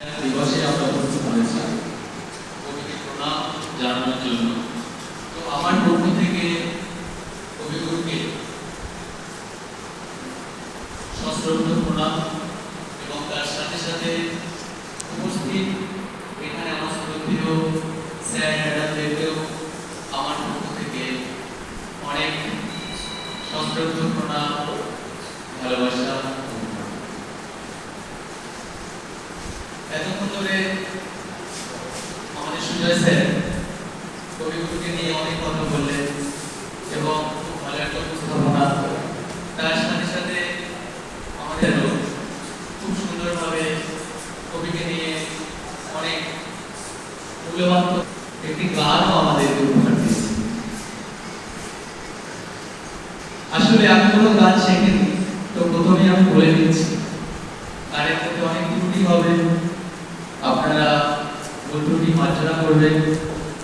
দিবসে আমরা উপস্থিত হয়েছি কবিকে প্রণাম জানানোর জন্য। তো আমার পক্ষ থেকে কবিগুরুকে সশ্রদ্ধ প্রণাম এবং তার সাথে সাথে উপস্থিত এখানে আমার শ্রদ্ধেয় স্যার ম্যাডামদেরকেও আমার পক্ষ থেকে অনেক সশ্রদ্ধ প্রণাম, ভালোবাসা। এতক্ষণ ধরে আমাদের সুজয় স্যার কবিগুরুকে নিয়ে অনেক কথা বললেন এবং খুব ভালো একটা উপস্থাপনা, তার সাথে সাথে আমাদেরও খুব সুন্দরভাবে কবিকে নিয়ে অনেক মূল্যবান একটি গানও আমাদেরকে উপহার দিয়েছে। আসলে আমি কোনো গান শেখিনি, তো প্রথমেই আমি বলে দিচ্ছি, গানের মধ্যে অনেক ত্রুটি হবে, আপনারা ভুল ত্রুটি মার্জনা করবেন।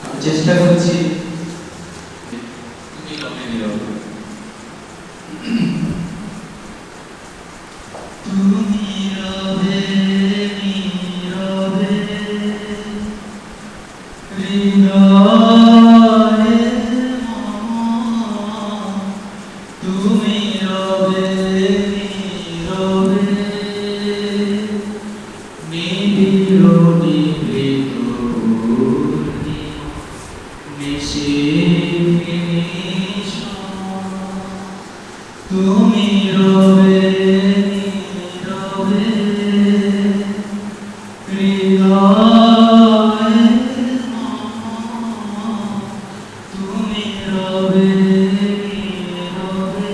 আমি চেষ্টা করছি। তুমি রবে নীরবে, তুমি রবে নীরবে হৃদয়ে মম, তুমি রবে নীরবে নিবিড় নিভৃত তুমি রবে নীরবে হৃদয়ে মম, তুমি রবে নীরবে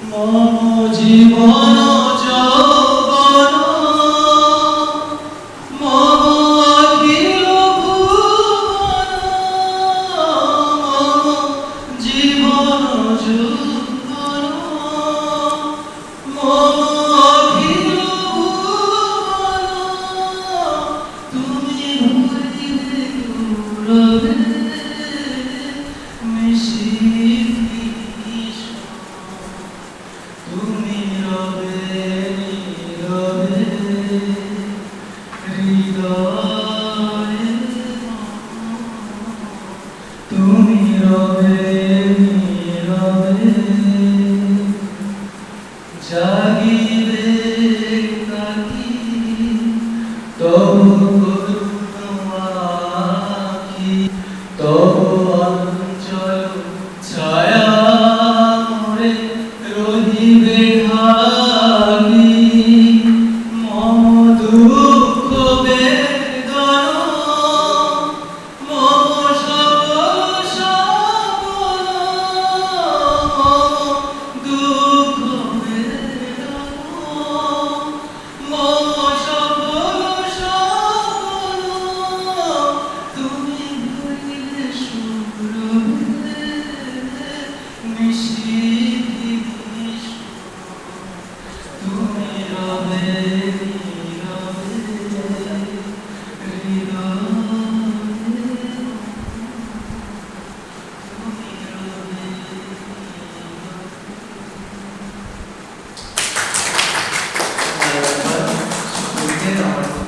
মম জীবন যৌবন মম অখিল ভুবন, মম জীবন যৌবন মম অখিল ভুবন, তুমি হইলে গৌরবে তুমি রবে নীরবে হৃদয়ে মম, তুমি রবে নীরবে জাগিবে কাকি তবু করুণ আখি, তবু অঞ্চল ছায়া মোরে রহিবে ঢাকি, মম দুঃখ বেদনা মম সকল সাপনা, মম দুঃখ বেদনা মম সকল সাপনা, তুমি হইলে সুরভে নিশীথ, তুমি রবে নীরবে হৃদয়ে, তুমি রবে নীরবে।